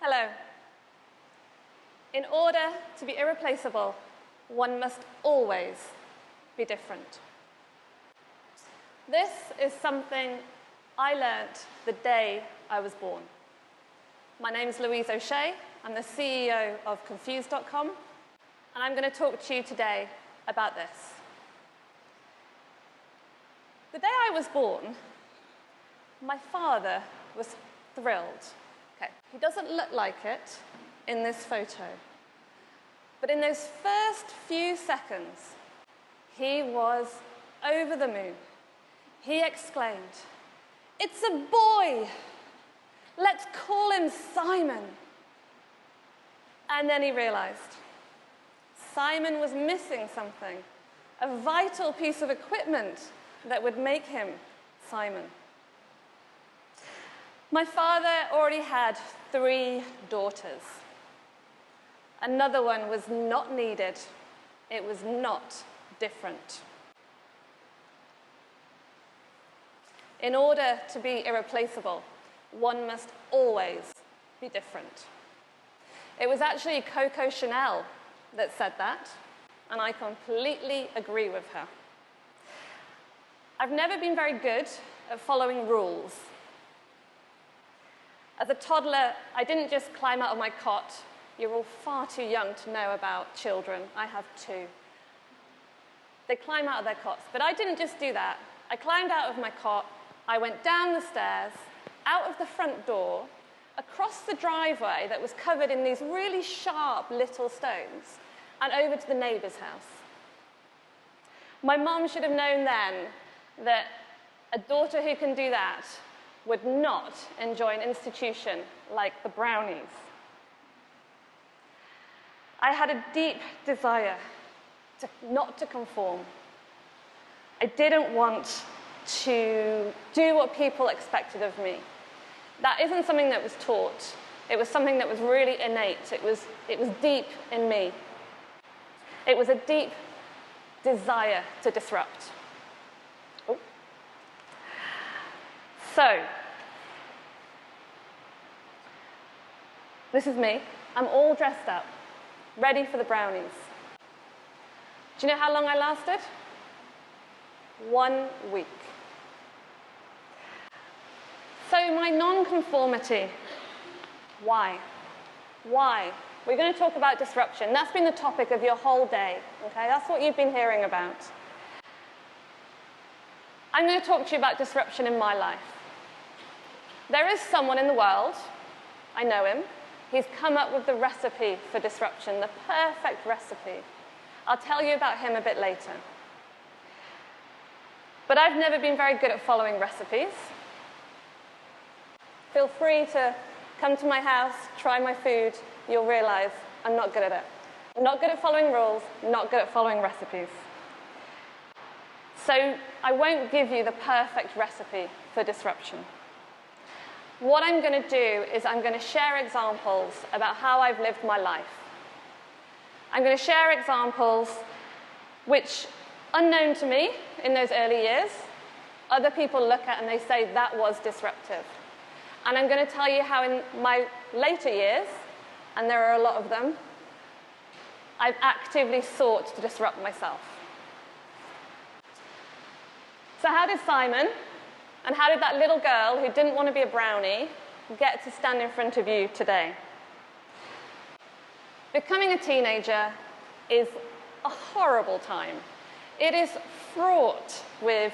Hello. In order to be irreplaceable, one must always be different. This is something I learnt the day I was born. My name is Louise O'Shea. I'm the CEO of Confused.com, and I'm going to talk to you today about this. The day I was born, my father was thrilled. Okay, he doesn't look like it in this photo, but in those first few seconds, he was over the moon. He exclaimed, "It's a boy! Let's call him Simon." And then he realized Simon was missing something, a vital piece of equipment that would make him Simon. My father already had 3 daughters. Another one was not needed. It was not different. In order to be irreplaceable, one must always be different. It was actually Coco Chanel that said that, and I completely agree with her. I've never been very good at following rules. As a toddler, I didn't just climb out of my cot. You're all far too young to know about children. I have 2. They climb out of their cots, but I didn't just do that. I climbed out of my cot, I went down the stairs, out of the front door, across the driveway that was covered in these really sharp little stones, and over to the neighbour's house. My mum should have known then that a daughter who can do that would not enjoy an institution like the Brownies. I had a deep desire not to conform. I didn't want to do what people expected of me. That isn't something that was taught. It was something that was really innate. It was deep in me. It was a deep desire to disrupt. Oh. So, this is me. I'm all dressed up, ready for the Brownies. Do you know how long I lasted? 1 week. So my non-conformity, why? Why? We're going to talk about disruption. That's been the topic of your whole day, okay? That's what you've been hearing about. I'm going to talk to you about disruption in my life. There is someone in the world, I know him, he's come up with the recipe for disruption, the perfect recipe. I'll tell you about him a bit later. But I've never been very good at following recipes. Feel free to come to my house, try my food, you'll realize I'm not good at it. I'm not good at following rules, not good at following recipes. So I won't give you the perfect recipe for disruption. What I'm going to do is I'm going to share examples about how I've lived my life. I'm going to share examples which, unknown to me in those early years, other people look at and they say that was disruptive. And I'm going to tell you how in my later years, and there are a lot of them, I've actively sought to disrupt myself. So how did Simon, and how did that little girl who didn't want to be a brownie get to stand in front of you today? Becoming a teenager is a horrible time. It is fraught with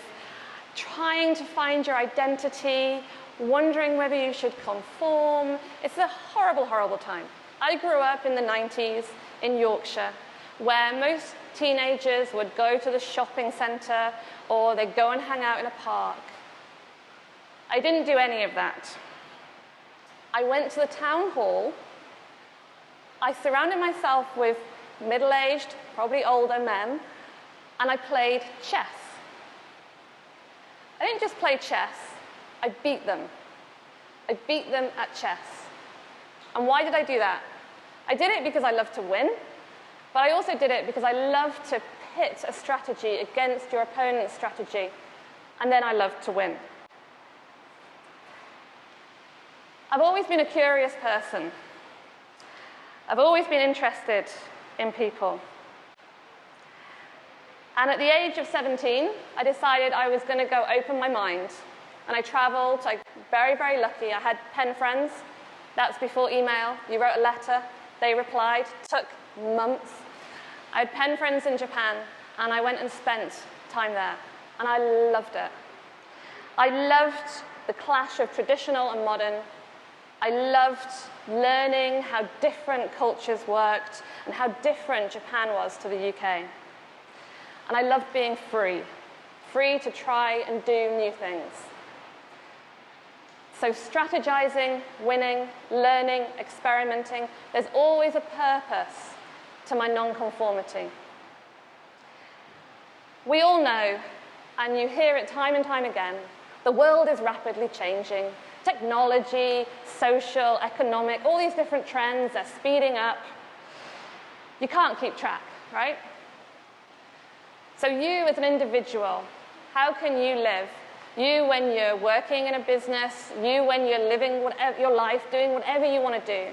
trying to find your identity, wondering whether you should conform. It's a horrible, horrible time. I grew up in the 90s in Yorkshire, where most teenagers would go to the shopping centre or they'd go and hang out in a park. I didn't do any of that. I went to the town hall. I surrounded myself with middle-aged, probably older men, and I played chess. I didn't just play chess, I beat them. I beat them at chess. And why did I do that? I did it because I love to win, but I also did it because I love to pit a strategy against your opponent's strategy, and then I love to win. I've always been a curious person. I've always been interested in people. And at the age of 17, I decided I was going to go open my mind. And I traveled. I'm very, very lucky. I had pen friends. That's before email. You wrote a letter. They replied. Took months. I had pen friends in Japan, and I went and spent time there. And I loved it. I loved the clash of traditional and modern. I loved learning how different cultures worked and how different Japan was to the UK. And I loved being free to try and do new things. So strategizing, winning, learning, experimenting, there's always a purpose to my non-conformity. We all know, and you hear it time and time again, the world is rapidly changing. Technology, social, economic, all these different trends are speeding up. You can't keep track, right? So you as an individual, how can you live? You when you're working in a business, you when you're living your life, doing whatever you want to do.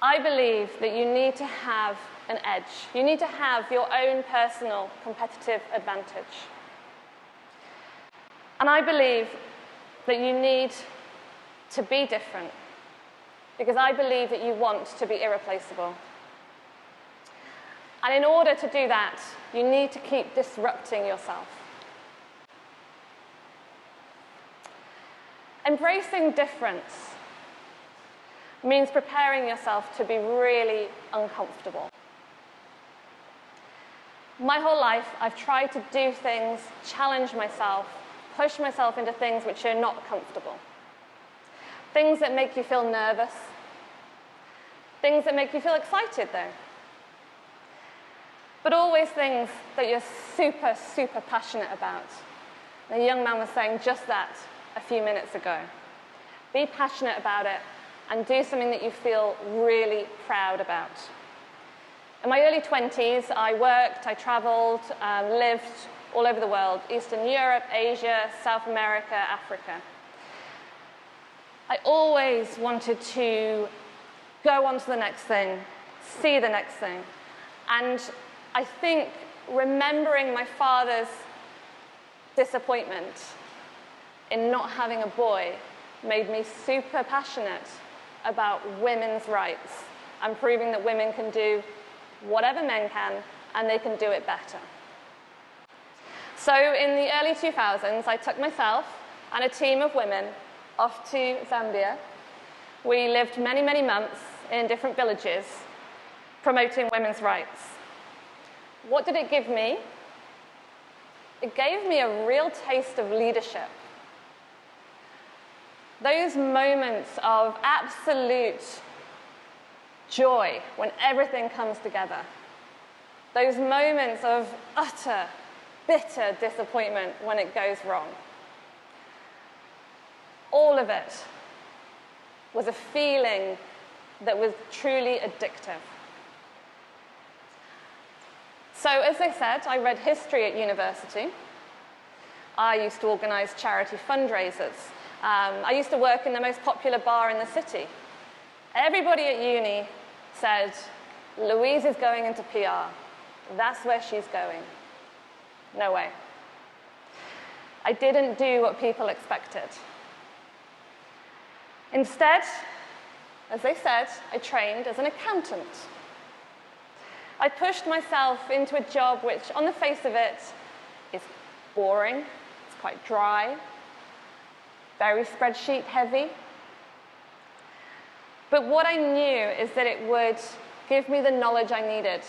I believe that you need to have an edge. You need to have your own personal competitive advantage. And I believe that you need to be different, because I believe that you want to be irreplaceable. And in order to do that, you need to keep disrupting yourself. Embracing difference means preparing yourself to be really uncomfortable. My whole life, I've tried to do things, challenge myself, push myself into things which are not comfortable. Things that make you feel nervous. Things that make you feel excited, though. But always things that you're super, super passionate about. The young man was saying just that a few minutes ago. Be passionate about it and do something that you feel really proud about. In my early 20s, I worked, I traveled, lived all over the world, Eastern Europe, Asia, South America, Africa. I always wanted to go on to the next thing, see the next thing. And I think remembering my father's disappointment in not having a boy made me super passionate about women's rights and proving that women can do whatever men can, and they can do it better. So in the early 2000s, I took myself and a team of women off to Zambia. We lived many, many months in different villages promoting women's rights. What did it give me? It gave me a real taste of leadership. Those moments of absolute joy when everything comes together. Those moments of utter, bitter disappointment when it goes wrong. All of it was a feeling that was truly addictive. So, as I said, I read history at university. I used to organize charity fundraisers. I used to work in the most popular bar in the city. Everybody at uni said, Louise is going into PR. That's where she's going. No way. I didn't do what people expected. Instead, as they said, I trained as an accountant. I pushed myself into a job which, on the face of it, is boring, it's quite dry, very spreadsheet heavy. But what I knew is that it would give me the knowledge I needed.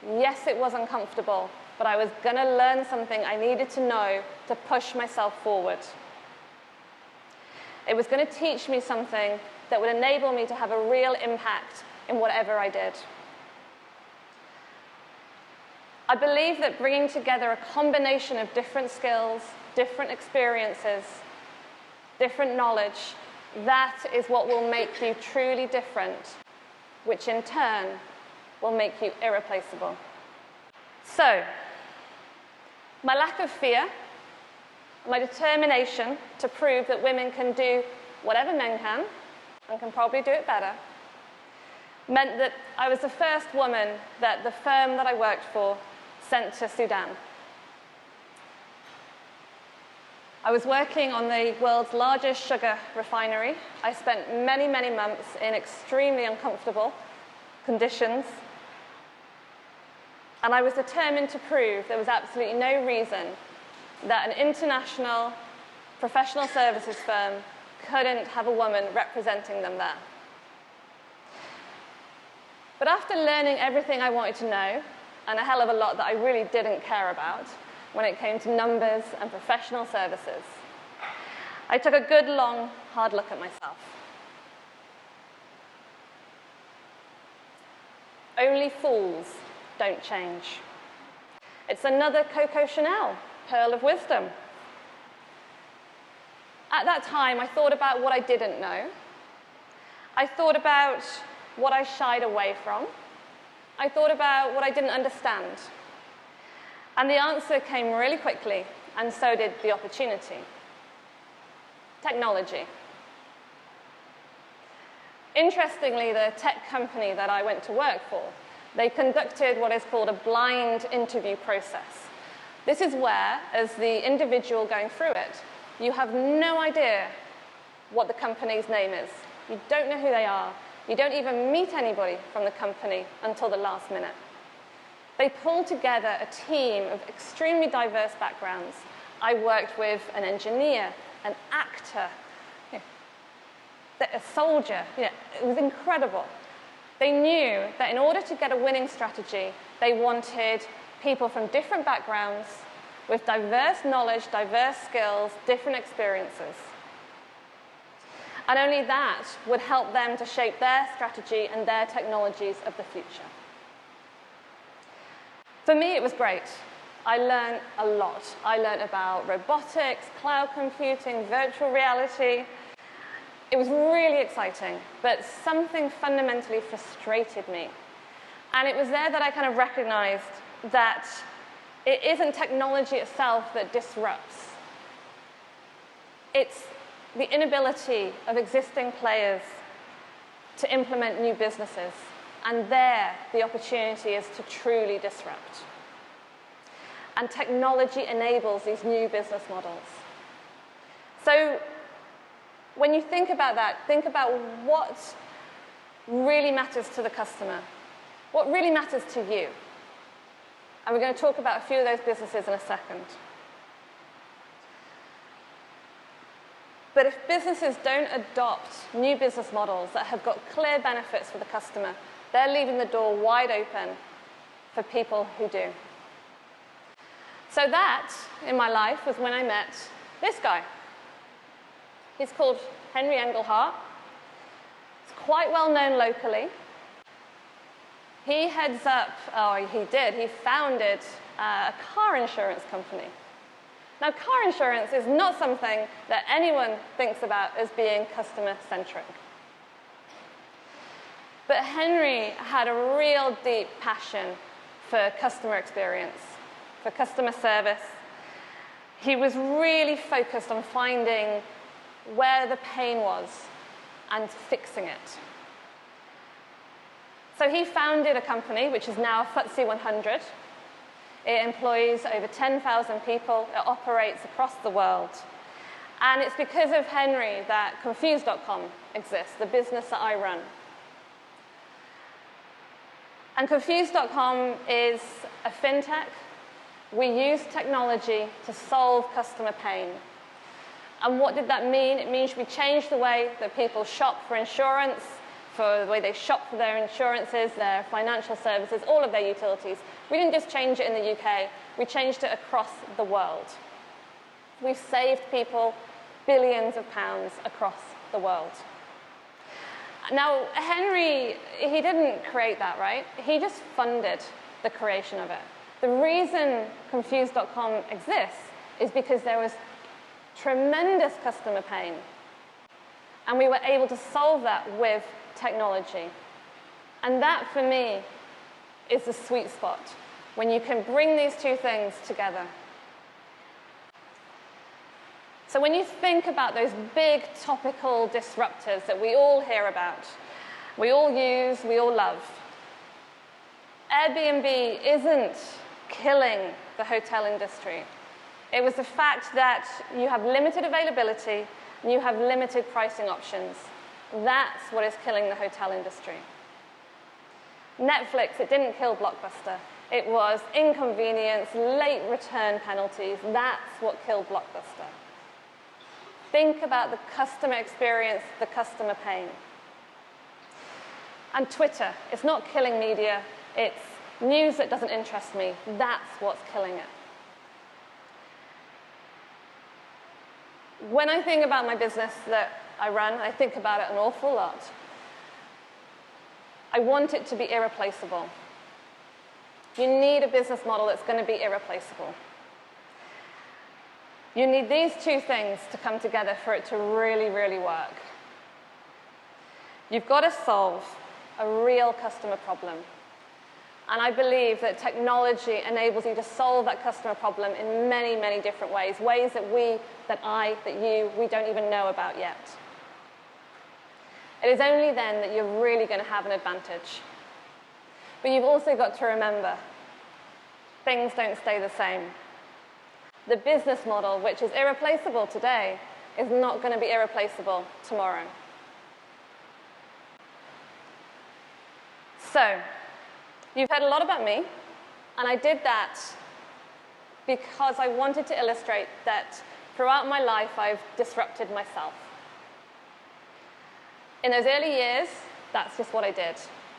Yes, it was uncomfortable, but I was going to learn something I needed to know to push myself forward. It was going to teach me something that would enable me to have a real impact in whatever I did. I believe that bringing together a combination of different skills, different experiences, different knowledge, that is what will make you truly different, which in turn will make you irreplaceable. So, my lack of fear, my determination to prove that women can do whatever men can, and can probably do it better, meant that I was the first woman that the firm that I worked for sent to Sudan. I was working on the world's largest sugar refinery. I spent many, many months in extremely uncomfortable conditions. And I was determined to prove there was absolutely no reason that an international professional services firm couldn't have a woman representing them there. But after learning everything I wanted to know, and a hell of a lot that I really didn't care about when it came to numbers and professional services, I took a good, long, hard look at myself. Only fools don't change. It's another Coco Chanel, pearl of wisdom. At that time, I thought about what I didn't know. I thought about what I shied away from. I thought about what I didn't understand. And the answer came really quickly, and so did the opportunity. Technology. Interestingly, the tech company that I went to work for, they conducted what is called a blind interview process. This is where, as the individual going through it, you have no idea what the company's name is. You don't know who they are. You don't even meet anybody from the company until the last minute. They pulled together a team of extremely diverse backgrounds. I worked with an engineer, an actor, a soldier. It was incredible. They knew that in order to get a winning strategy, they wanted people from different backgrounds with diverse knowledge, diverse skills, different experiences. And only that would help them to shape their strategy and their technologies of the future. For me, it was great. I learned a lot. I learned about robotics, cloud computing, virtual reality. It was really exciting, but something fundamentally frustrated me. And it was there that I kind of recognized that it isn't technology itself that disrupts. It's the inability of existing players to implement new businesses. And there, the opportunity is to truly disrupt. And technology enables these new business models. So when you think about that, think about what really matters to the customer. What really matters to you? And we're going to talk about a few of those businesses in a second. But if businesses don't adopt new business models that have got clear benefits for the customer, they're leaving the door wide open for people who do. So that, in my life, was when I met this guy. He's called Henry Engelhardt. He's quite well known locally. He heads up, he founded a car insurance company. Now, car insurance is not something that anyone thinks about as being customer-centric. But Henry had a real deep passion for customer experience, for customer service. He was really focused on finding where the pain was and fixing it. So he founded a company which is now FTSE 100. It employs over 10,000 people. It operates across the world. And it's because of Henry that Confused.com exists, the business that I run. And Confused.com is a fintech. We use technology to solve customer pain. And what did that mean? It means we changed the way that people shop for insurance, for the way they shop for their insurances, their financial services, all of their utilities. We didn't just change it in the UK, we changed it across the world. We've saved people billions of pounds across the world. Now, Henry, he didn't create that, right? He just funded the creation of it. The reason Confused.com exists is because there was tremendous customer pain. And we were able to solve that with technology. And that, for me, is the sweet spot, when you can bring these two things together. So when you think about those big topical disruptors that we all hear about, we all use, we all love. Airbnb isn't killing the hotel industry. It was the fact that you have limited availability and you have limited pricing options. That's what is killing the hotel industry. Netflix, it didn't kill Blockbuster. It was inconvenience, late return penalties. That's what killed Blockbuster. Think about the customer experience, the customer pain. And Twitter, it's not killing media. It's news that doesn't interest me. That's what's killing it. When I think about my business that I run, I think about it an awful lot. I want it to be irreplaceable. You need a business model that's going to be irreplaceable. You need these two things to come together for it to really, really work. You've got to solve a real customer problem. And I believe that technology enables you to solve that customer problem in many, many different ways, ways that we don't even know about yet. It is only then that you're really going to have an advantage. But you've also got to remember, things don't stay the same. The business model, which is irreplaceable today, is not going to be irreplaceable tomorrow. So, you've heard a lot about me, and I did that because I wanted to illustrate that throughout my life I've disrupted myself. In those early years, that's just what I did.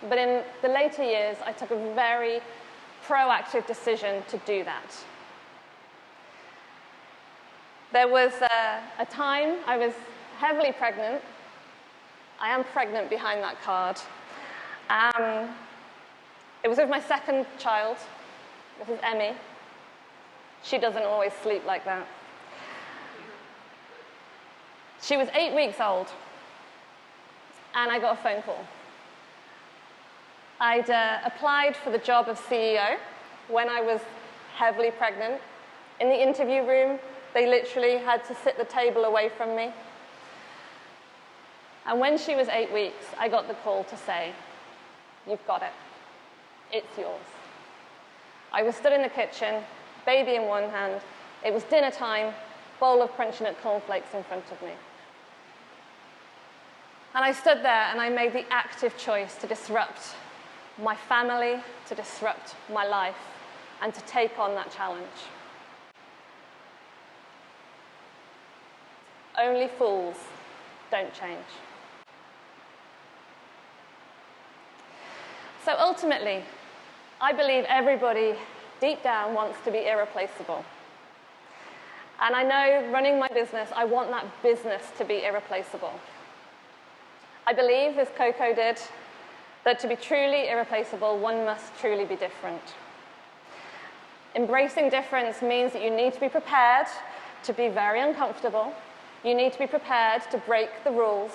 But in the later years, I took a very proactive decision to do that. There was a time I was heavily pregnant. I am pregnant behind that card. It was with my second child. This is Emmy. She doesn't always sleep like that. She was 8 weeks old, and I got a phone call. I'd applied for the job of CEO when I was heavily pregnant. In the interview room, they literally had to sit the table away from me. And when she was 8 weeks, I got the call to say, "You've got it. It's yours." I was stood in the kitchen, baby in one hand. It was dinner time, bowl of crunchy nut cornflakes in front of me. And I stood there and I made the active choice to disrupt my family, to disrupt my life, and to take on that challenge. Only fools don't change. So ultimately, I believe everybody deep down wants to be irreplaceable. And I know running my business, I want that business to be irreplaceable. I believe, as Coco did, that to be truly irreplaceable, one must truly be different. Embracing difference means that you need to be prepared to be very uncomfortable. You need to be prepared to break the rules.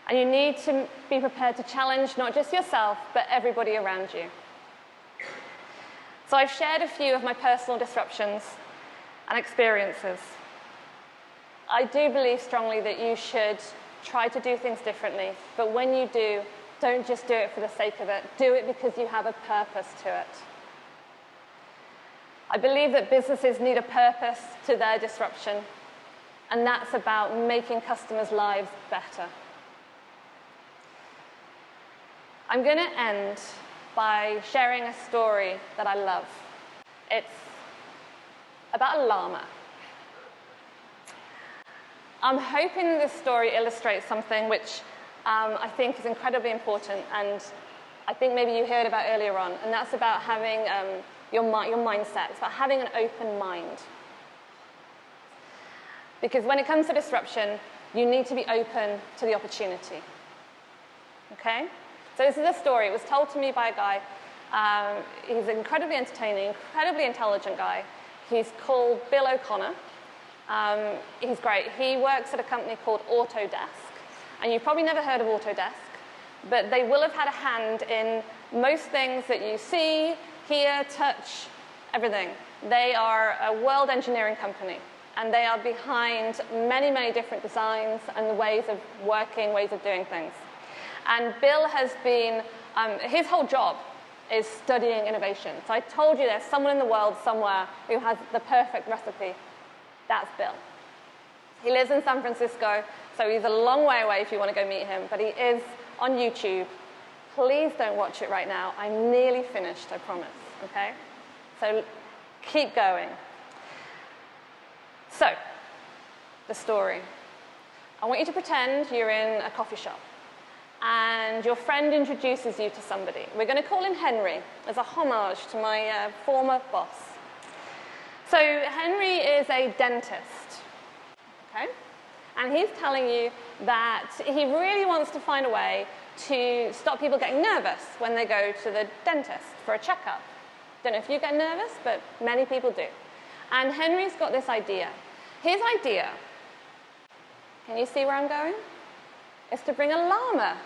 And you need to be prepared to challenge not just yourself, but everybody around you. So I've shared a few of my personal disruptions and experiences. I do believe strongly that you should try to do things differently, but when you do, don't just do it for the sake of it. Do it because you have a purpose to it. I believe that businesses need a purpose to their disruption, and that's about making customers' lives better. I'm going to end by sharing a story that I love. It's about a llama. I'm hoping this story illustrates something which I think is incredibly important, and I think maybe you heard about earlier on, and that's about having your mindset. It's about having an open mind. Because when it comes to disruption, you need to be open to the opportunity. Okay? So this is a story. It was told to me by a guy. He's incredibly entertaining, incredibly intelligent guy. He's called Bill O'Connor. He's great. He works at a company called Autodesk. And you've probably never heard of Autodesk, but they will have had a hand in most things that you see, hear, touch, everything. They are a world engineering company, and they are behind many, many different designs and ways of working, ways of doing things. And Bill has been, his whole job is studying innovation. So I told you there's someone in the world somewhere who has the perfect recipe. That's Bill. He lives in San Francisco, so he's a long way away if you want to go meet him, but he is on YouTube. Please don't watch it right now. I'm nearly finished, I promise, okay? So keep going. So, the story. I want you to pretend you're in a coffee shop and your friend introduces you to somebody. We're going to call him Henry as a homage to my former boss. So Henry is a dentist, okay? And he's telling you that he really wants to find a way to stop people getting nervous when they go to the dentist for a checkup. Don't know if you get nervous, but many people do. And Henry's got this idea. His idea, can you see where I'm going? Is to bring a llama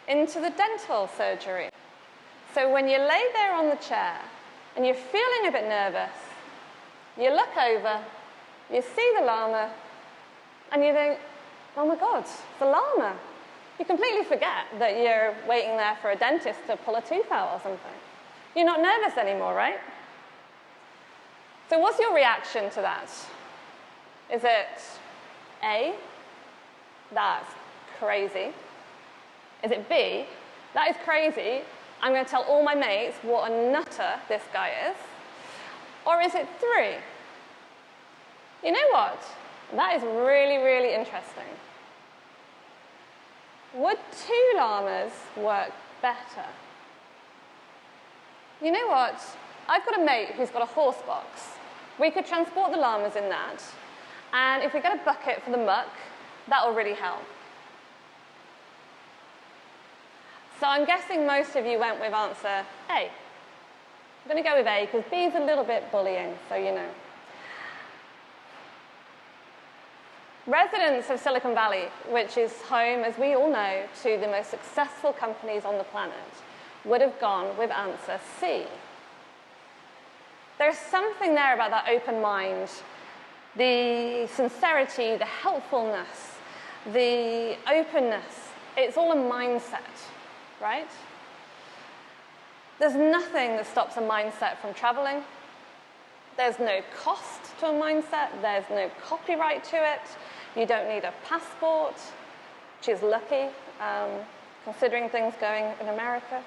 into the dental surgery. So when you lay there on the chair and you're feeling a bit nervous, you look over, you see the llama, and you think, oh my God, it's a llama. You completely forget that you're waiting there for a dentist to pull a tooth out or something. You're not nervous anymore, right? So what's your reaction to that? Is it A, that's crazy? Is it B, that is crazy, I'm going to tell all my mates what a nutter this guy is? Or is it 3? You know what? That is really, really interesting. Would 2 llamas work better? You know what? I've got a mate who's got a horse box. We could transport the llamas in that, and if we get a bucket for the muck, that will really help. So I'm guessing most of you went with answer A. I'm going to go with A because B is a little bit bullying, so you know. Residents of Silicon Valley, which is home, as we all know, to the most successful companies on the planet, would have gone with answer C. There's something there about that open mind, the sincerity, the helpfulness, the openness. It's all a mindset, right? There's nothing that stops a mindset from traveling. There's no cost to a mindset. There's no copyright to it. You don't need a passport, which is lucky, considering things going in America.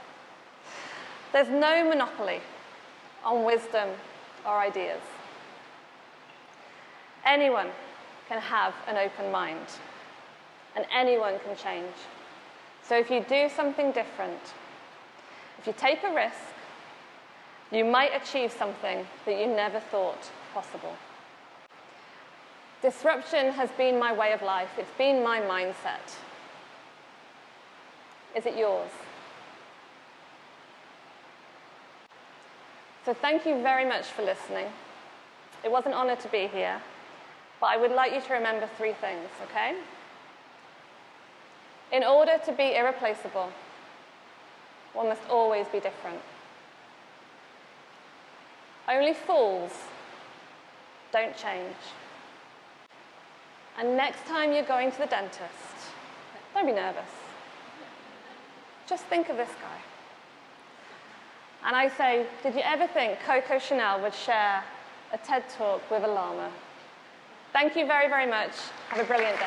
There's no monopoly on wisdom or ideas. Anyone can have an open mind, and anyone can change. So if you do something different, if you take a risk, you might achieve something that you never thought possible. Disruption has been my way of life. It's been my mindset. Is it yours? So thank you very much for listening. It was an honor to be here, but I would like you to remember 3 things, okay? In order to be irreplaceable, one must always be different. Only fools don't change. And next time you're going to the dentist, don't be nervous. Just think of this guy. And I say, did you ever think Coco Chanel would share a TED Talk with a llama? Thank you very, very much. Have a brilliant day.